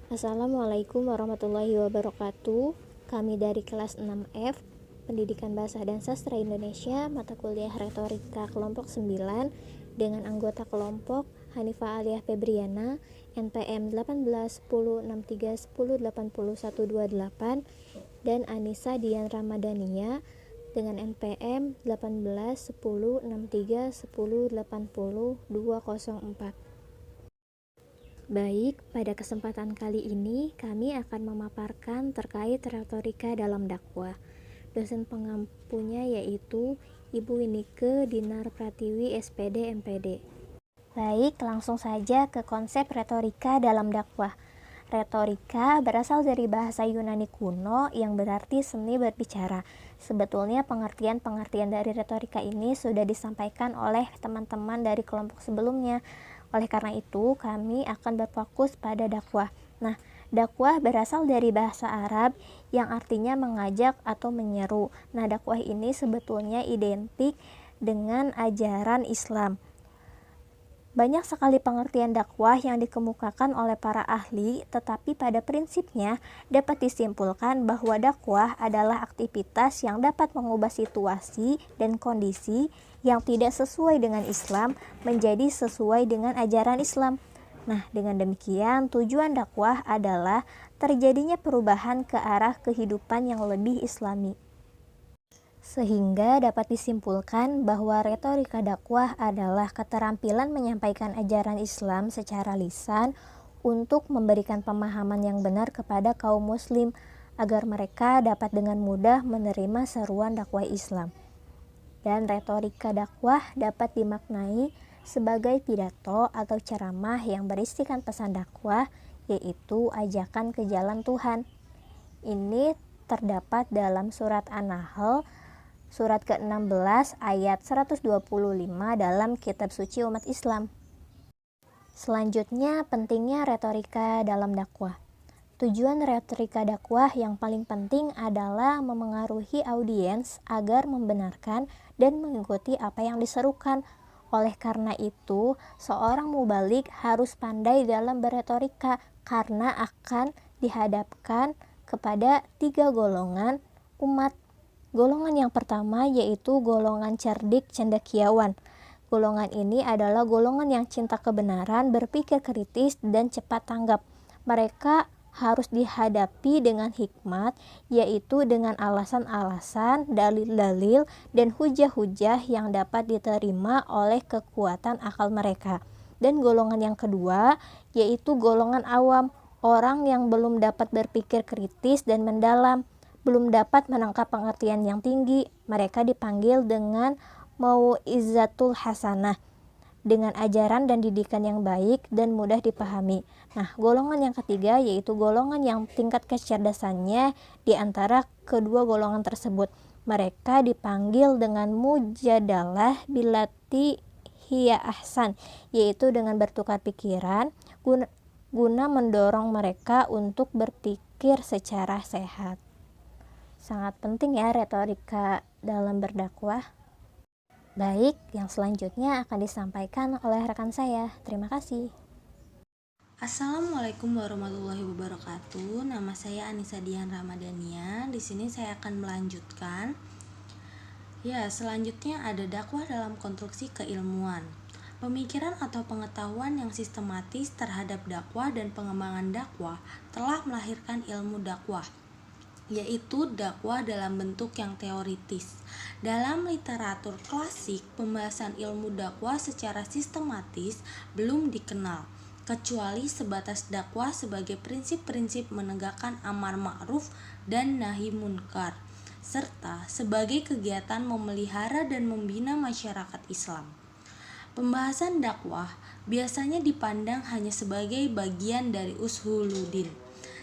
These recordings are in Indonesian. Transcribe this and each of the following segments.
Assalamualaikum warahmatullahi wabarakatuh. Kami dari kelas 6F, Pendidikan Bahasa dan Sastra Indonesia, mata kuliah Retorika kelompok 9, dengan anggota kelompok Hanifah Aliyah Febriana, NPM 181063108028, dan Anissa Dian Ramadhania dengan NPM 18106310800204. Baik, pada kesempatan kali ini kami akan memaparkan terkait retorika dalam dakwah. Dosen pengampunya yaitu Ibu Winike Dinar Pratiwi SPD MPD. Baik, langsung saja ke konsep retorika dalam dakwah. Retorika berasal dari bahasa Yunani kuno yang berarti seni berbicara. Sebetulnya pengertian-pengertian dari retorika ini sudah disampaikan oleh teman-teman dari kelompok sebelumnya. Oleh karena itu, kami akan berfokus pada dakwah. Nah, dakwah berasal dari bahasa Arab yang artinya mengajak atau menyeru. Nah, dakwah ini sebetulnya identik dengan ajaran Islam. Banyak sekali pengertian dakwah yang dikemukakan oleh para ahli, tetapi pada prinsipnya dapat disimpulkan bahwa dakwah adalah aktivitas yang dapat mengubah situasi dan kondisi yang tidak sesuai dengan Islam menjadi sesuai dengan ajaran Islam. Nah, dengan demikian tujuan dakwah adalah terjadinya perubahan ke arah kehidupan yang lebih Islami. Sehingga dapat disimpulkan bahwa retorika dakwah adalah keterampilan menyampaikan ajaran Islam secara lisan untuk memberikan pemahaman yang benar kepada kaum muslim agar mereka dapat dengan mudah menerima seruan dakwah Islam. Dan retorika dakwah dapat dimaknai sebagai pidato atau ceramah yang berisikan pesan dakwah, yaitu ajakan ke jalan Tuhan. Ini terdapat dalam surat An-Nahl surat ke-16 ayat 125 dalam kitab suci umat Islam. Selanjutnya, pentingnya retorika dalam dakwah. Tujuan retorika dakwah yang paling penting adalah memengaruhi audiens agar membenarkan dan mengikuti apa yang diserukan. Oleh karena itu, seorang mubalik harus pandai dalam berretorika karena akan dihadapkan kepada 3 golongan umat. Golongan yang pertama yaitu golongan cerdik cendekiawan. Golongan ini adalah golongan yang cinta kebenaran, berpikir kritis, dan cepat tanggap. Mereka harus dihadapi dengan hikmat, yaitu dengan alasan-alasan, dalil-dalil, dan hujah-hujah yang dapat diterima oleh kekuatan akal mereka. Dan golongan yang kedua yaitu golongan awam, orang yang belum dapat berpikir kritis dan mendalam, belum dapat menangkap pengertian yang tinggi. Mereka dipanggil dengan mau'izatul hasanah, dengan ajaran dan didikan yang baik dan mudah dipahami. Nah, golongan yang ketiga yaitu golongan yang tingkat kecerdasannya di antara kedua golongan tersebut. Mereka dipanggil dengan mujadalah billati hiya ahsan, yaitu dengan bertukar pikiran guna mendorong mereka untuk berpikir secara sehat. Sangat penting ya retorika dalam berdakwah. Baik, yang selanjutnya akan disampaikan oleh rekan saya. Terima kasih. Assalamualaikum warahmatullahi wabarakatuh. Nama saya Anissa Dian Ramadhania. Di sini saya akan melanjutkan. Selanjutnya ada dakwah dalam konstruksi keilmuan. Pemikiran atau pengetahuan yang sistematis terhadap dakwah dan pengembangan dakwah telah melahirkan ilmu dakwah, yaitu dakwah dalam bentuk yang teoritis. Dalam literatur klasik, pembahasan ilmu dakwah secara sistematis belum dikenal, kecuali sebatas dakwah sebagai prinsip-prinsip menegakkan amar ma'ruf dan nahi munkar, serta sebagai kegiatan memelihara dan membina masyarakat Islam. Pembahasan dakwah biasanya dipandang hanya sebagai bagian dari usuluddin,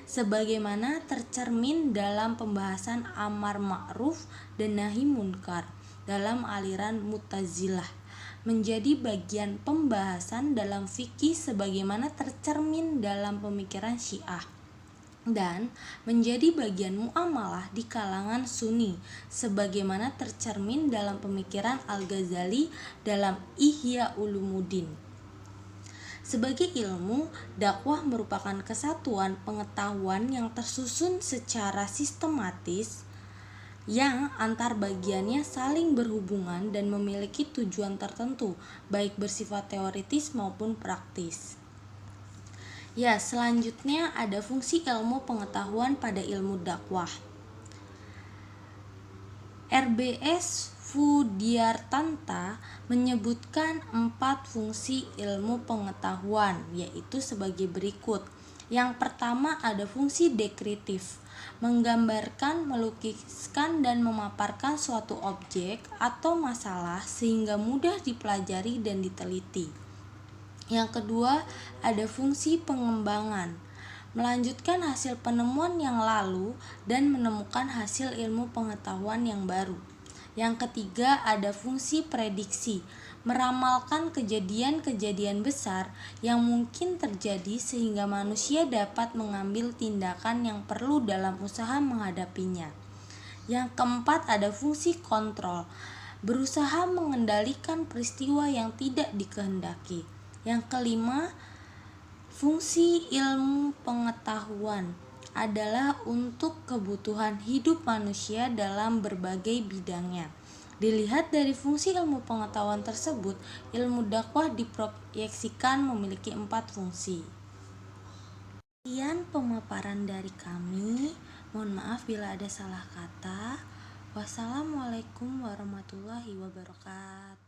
sebagaimana tercermin dalam pembahasan amar ma'ruf dan nahi munkar dalam aliran Mu'tazilah, menjadi bagian pembahasan dalam fikih sebagaimana tercermin dalam pemikiran Syiah, dan menjadi bagian muamalah di kalangan Sunni sebagaimana tercermin dalam pemikiran Al-Ghazali dalam Ihya Ulumuddin. Sebagai ilmu, dakwah merupakan kesatuan pengetahuan yang tersusun secara sistematis yang antar bagiannya saling berhubungan dan memiliki tujuan tertentu, baik bersifat teoritis maupun praktis. Ya, selanjutnya ada fungsi ilmu pengetahuan pada ilmu dakwah. RBS Fudiartanta menyebutkan 4 fungsi ilmu pengetahuan, yaitu sebagai berikut. Yang pertama ada fungsi dekritif, menggambarkan, melukiskan, dan memaparkan suatu objek atau masalah sehingga mudah dipelajari dan diteliti. Yang kedua ada fungsi pengembangan, melanjutkan hasil penemuan yang lalu dan menemukan hasil ilmu pengetahuan yang baru. Yang ketiga ada fungsi prediksi, meramalkan kejadian-kejadian besar yang mungkin terjadi sehingga manusia dapat mengambil tindakan yang perlu dalam usaha menghadapinya. Yang keempat ada fungsi kontrol, berusaha mengendalikan peristiwa yang tidak dikehendaki. Yang kelima, fungsi ilmu pengetahuan adalah untuk kebutuhan hidup manusia dalam berbagai bidangnya. Dilihat dari fungsi ilmu pengetahuan tersebut, ilmu dakwah diproyeksikan memiliki 4 fungsi. Sekian pemaparan dari kami. Mohon maaf bila ada salah kata. Wassalamualaikum warahmatullahi wabarakatuh.